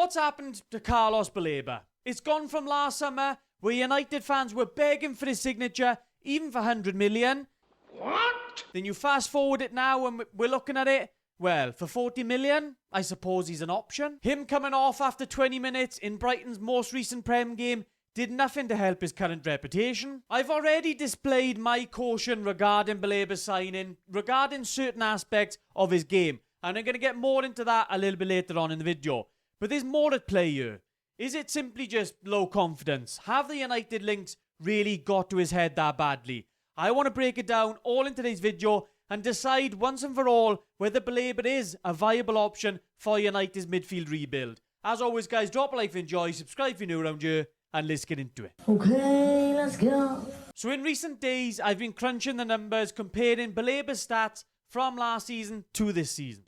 what's happened to Carlos Baleba? It's gone from last summer, where United fans were begging for his signature, even for 100 million. What? Then you fast forward it now and we're looking at it, well, for 40 million, I suppose he's an option. Him coming off after 20 minutes in Brighton's most recent Prem game did nothing to help his current reputation. I've already displayed my caution regarding Baleba's signing, regarding certain aspects of his game, and I'm going to get more into that a little bit later on in the video. But there's more at play here. Is it simply just low confidence? Have the United links really got to his head that badly? I want to break it down all in today's video and decide once and for all whether Baleba is a viable option for United's midfield rebuild. As always, guys, drop a like if you enjoy, subscribe if you're new around here, and let's get into it. Okay, let's go. So in recent days, I've been crunching the numbers, comparing Baleba's stats from last season to this season.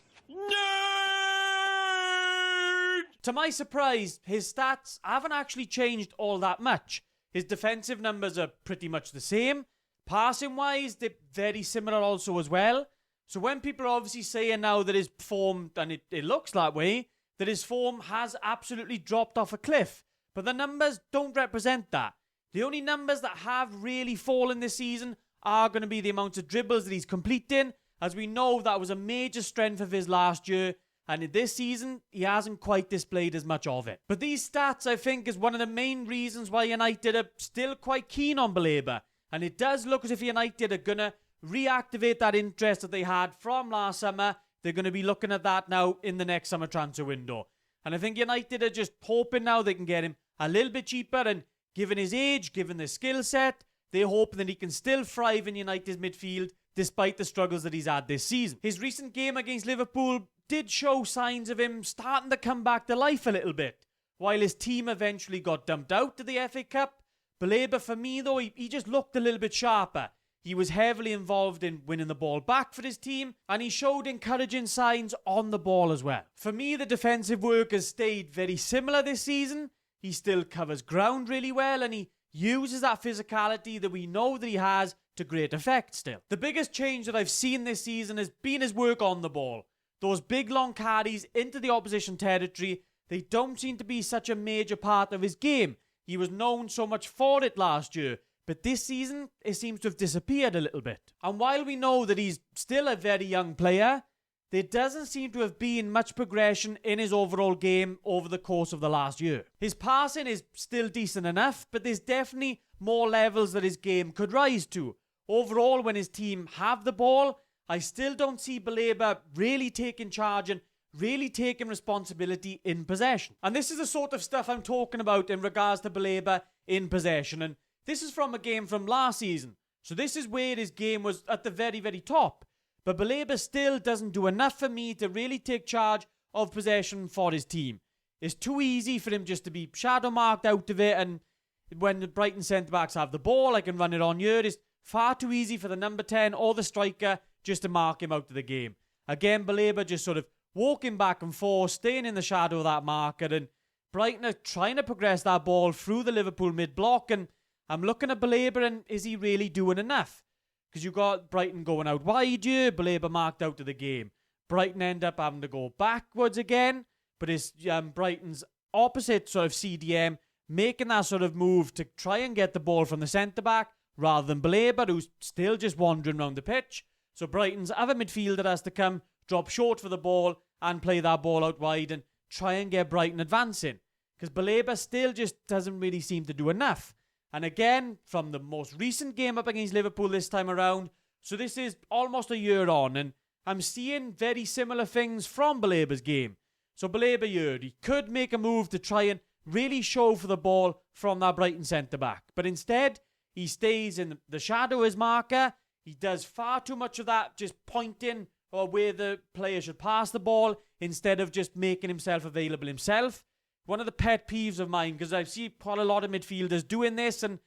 To my surprise, his stats haven't actually changed all that much. His defensive numbers are pretty much the same. Passing-wise, they're very similar also as well. So when people are obviously saying now that his form, and it looks that way, that his form has absolutely dropped off a cliff. But the numbers don't represent that. The only numbers that have really fallen this season are going to be the amount of dribbles that he's completing. As we know, that was a major strength of his last year. And in this season, he hasn't quite displayed as much of it. But these stats, I think, is one of the main reasons why United are still quite keen on Baleba. And it does look as if United are going to reactivate that interest that they had from last summer. They're going to be looking at that now in the next summer transfer window. And I think United are just hoping now they can get him a little bit cheaper. And given his age, given the skill set, they're hoping that he can still thrive in United's midfield despite the struggles that he's had this season. His recent game against Liverpool did show signs of him starting to come back to life a little bit. While his team eventually got dumped out to the FA Cup, Baleba, for me though, he just looked a little bit sharper. He was heavily involved in winning the ball back for his team, and he showed encouraging signs on the ball as well. For me, the defensive work has stayed very similar this season. He still covers ground really well, and he uses that physicality that we know that he has to great effect still. The biggest change that I've seen this season has been his work on the ball. Those big long carries into the opposition territory, they don't seem to be such a major part of his game. He was known so much for it last year, but this season, it seems to have disappeared a little bit. And while we know that he's still a very young player, there doesn't seem to have been much progression in his overall game over the course of the last year. His passing is still decent enough, but there's definitely more levels that his game could rise to. Overall, when his team have the ball, I still don't see Baleba really taking charge and really taking responsibility in possession. And this is the sort of stuff I'm talking about in regards to Baleba in possession. And this is from a game from last season. So this is where his game was at the very, very top. But Baleba still doesn't do enough for me to really take charge of possession for his team. It's too easy for him just to be shadow marked out of it, and when the Brighton centre-backs have the ball, I can run it on here. It's far too easy for the number 10 or the striker just to mark him out of the game. Again, Baleba just sort of walking back and forth, staying in the shadow of that marker, and Brighton are trying to progress that ball through the Liverpool mid-block, and I'm looking at Baleba, and is he really doing enough? Because you've got Brighton going out wide here, Baleba marked out of the game. Brighton end up having to go backwards again, but it's Brighton's opposite sort of CDM making that sort of move to try and get the ball from the centre-back rather than Baleba, who's still just wandering around the pitch. So Brighton's other midfielder has to come, drop short for the ball and play that ball out wide and try and get Brighton advancing. Because Baleba still just doesn't really seem to do enough. And again, from the most recent game up against Liverpool this time around, so this is almost a year on, and I'm seeing very similar things from Baleba's game. So Baleba here, he could make a move to try and really show for the ball from that Brighton centre-back. But instead, he stays in the shadow of his marker. He does far too much of that, just pointing or where the player should pass the ball instead of just making himself available himself. One of the pet peeves of mine, because I've seen quite a lot of midfielders doing this, and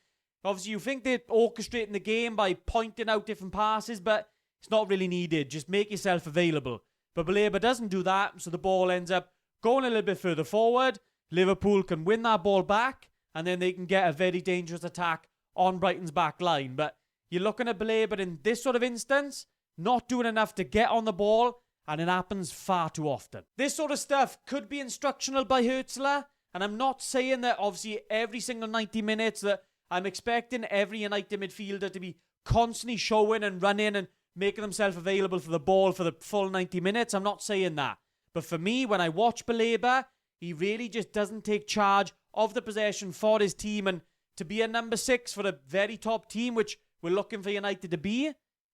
obviously you think they're orchestrating the game by pointing out different passes, but it's not really needed. Just make yourself available. But Baleba doesn't do that, so the ball ends up going a little bit further forward. Liverpool can win that ball back, and then they can get a very dangerous attack on Brighton's back line. But you're looking at Baleba in this sort of instance, not doing enough to get on the ball and it happens far too often. This sort of stuff could be instructional by Hurtzler, and I'm not saying that obviously every single 90 minutes that I'm expecting every United midfielder to be constantly showing and running and making themselves available for the ball for the full 90 minutes. I'm not saying that. But for me, when I watch Baleba, he really just doesn't take charge of the possession for his team. And to be a number 6 for a very top team, which we're looking for United to be,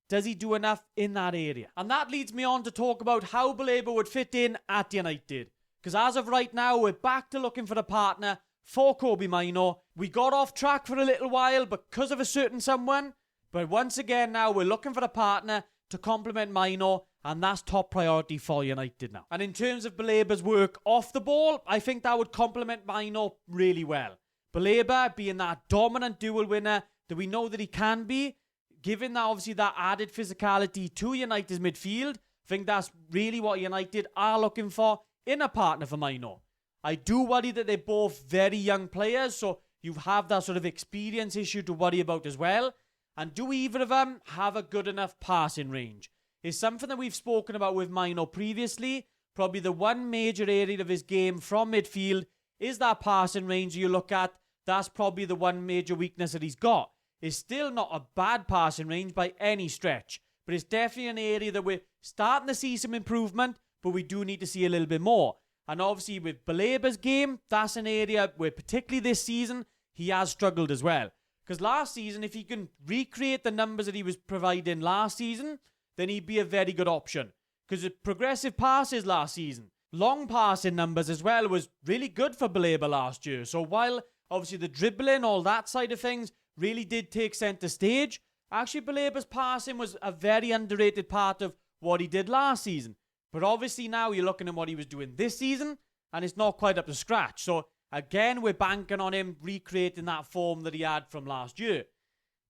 does he do enough in that area? And that leads me on to talk about how Baleba would fit in at United. Because as of right now, we're back to looking for a partner for Kobbie Mainoo. We got off track for a little while because of a certain someone. But once again now, we're looking for a partner to complement Mainoo. And that's top priority for United now. And in terms of Baleba's work off the ball, I think that would complement Mainoo really well. Baleba being that dominant duel winner that we know that he can be, giving that obviously that added physicality to United's midfield, I think that's really what United are looking for in a partner for Mainoo. I do worry that they're both very young players, so you have that sort of experience issue to worry about as well. And do either of them have a good enough passing range? It's something that we've spoken about with Mainoo previously. Probably the one major area of his game from midfield is that passing range you look at. That's probably the one major weakness that he's got. It's still not a bad passing range by any stretch, but it's definitely an area that we're starting to see some improvement, but we do need to see a little bit more. And obviously with Baleba's game, that's an area where particularly this season, he has struggled as well. Because last season, if he can recreate the numbers that he was providing last season, then he'd be a very good option. Because the progressive passes last season, long passing numbers as well, was really good for Baleba last year. So while obviously the dribbling, all that side of things, really did take centre stage, actually Baleba's passing was a very underrated part of what he did last season. But obviously now you're looking at what he was doing this season, and it's not quite up to scratch. So again, we're banking on him recreating that form that he had from last year.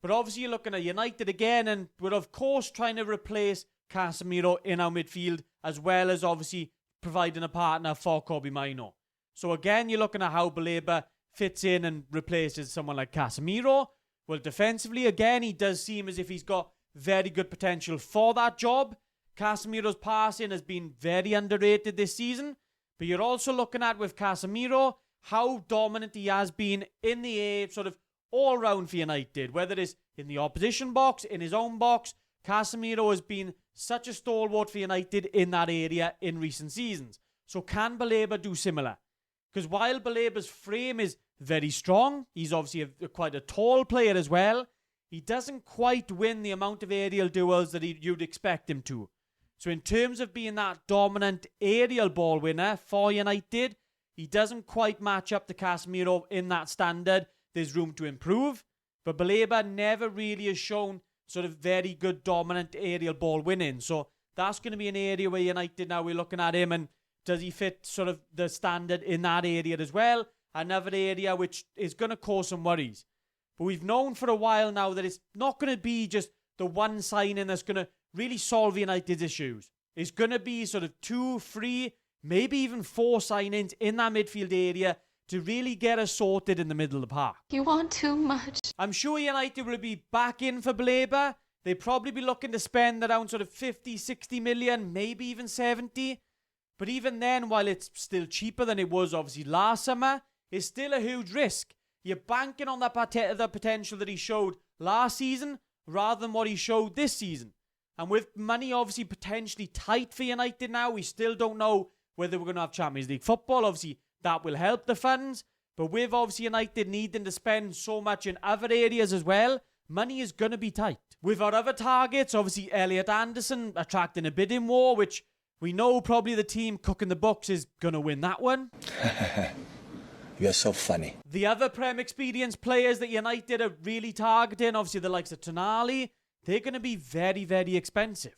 But obviously you're looking at United again, and we're of course trying to replace Casemiro in our midfield, as well as obviously providing a partner for Kobbie Mainoo. So again, you're looking at how Baleba fits in and replaces someone like Casemiro. Well, defensively, again, he does seem as if he's got very good potential for that job. Casemiro's passing has been very underrated this season. But you're also looking at, with Casemiro, how dominant he has been in the air, sort of all round for United. Whether it's in the opposition box, in his own box, Casemiro has been such a stalwart for United in that area in recent seasons. So can Baleba do similar? Because while Baleba's frame is very strong, he's obviously quite a tall player as well, he doesn't quite win the amount of aerial duels that you'd expect him to. So in terms of being that dominant aerial ball winner for United, he doesn't quite match up to Casemiro in that standard. There's room to improve. But Baleba never really has shown sort of very good dominant aerial ball winning. So that's going to be an area where United now we're looking at him, and does he fit sort of the standard in that area as well? Another area which is going to cause some worries. But we've known for a while now that it's not going to be just the one signing that's going to really solve United's issues. It's going to be sort of 2, 3, maybe even 4 signings in that midfield area to really get us sorted in the middle of the park. You want too much. I'm sure United will be back in for Baleba. They'll probably be looking to spend around sort of 50, 60 million, maybe even 70. But even then, while it's still cheaper than it was obviously last summer, it's still a huge risk. You're banking on that the potential that he showed last season rather than what he showed this season. And with money obviously potentially tight for United now, we still don't know whether we're going to have Champions League football. Obviously, that will help the funds. But with obviously United needing to spend so much in other areas as well, money is going to be tight. With our other targets, obviously Elliot Anderson attracting a bidding war, which we know probably the team cooking the books is going to win that one. You're so funny. The other Prem experienced players that United are really targeting, obviously the likes of Tonali, they're going to be very, very expensive.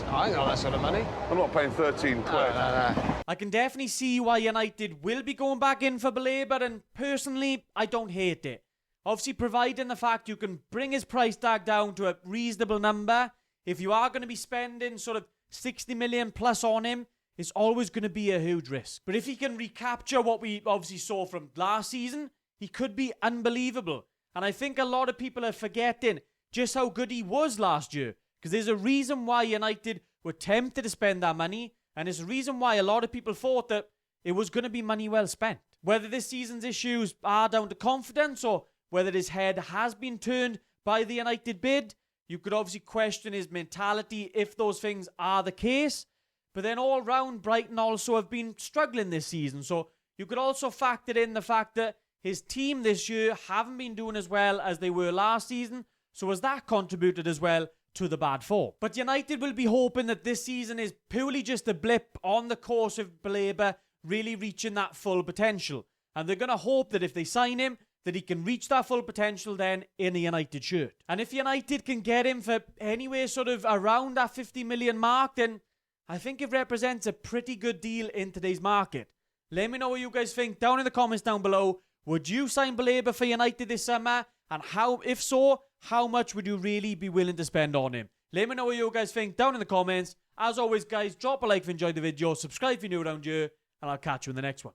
I ain't got that sort of money. I'm not paying 13 quid. No. I can definitely see why United will be going back in for Baleba, and personally, I don't hate it. Obviously, providing the fact you can bring his price tag down to a reasonable number, if you are going to be spending sort of 60 million plus on him, it's always going to be a huge risk. But if he can recapture what we obviously saw from last season, he could be unbelievable. And I think a lot of people are forgetting just how good he was last year. Because there's a reason why United were tempted to spend that money, and it's the reason why a lot of people thought that it was going to be money well spent. Whether this season's issues are down to confidence or whether his head has been turned by the United bid, you could obviously question his mentality if those things are the case. But then all round, Brighton also have been struggling this season. So you could also factor in the fact that his team this year haven't been doing as well as they were last season. So has that contributed as well to the bad form? But United will be hoping that this season is purely just a blip on the course of Baleba really reaching that full potential. And they're going to hope that if they sign him, that he can reach that full potential then in a United shirt. And if United can get him for anywhere sort of around that 50 million mark, then I think it represents a pretty good deal in today's market. Let me know what you guys think down in the comments down below. Would you sign Baleba for United this summer? And if so, how much would you really be willing to spend on him? Let me know what you guys think down in the comments. As always, guys, drop a like if you enjoyed the video, subscribe if you're new around here, and I'll catch you in the next one.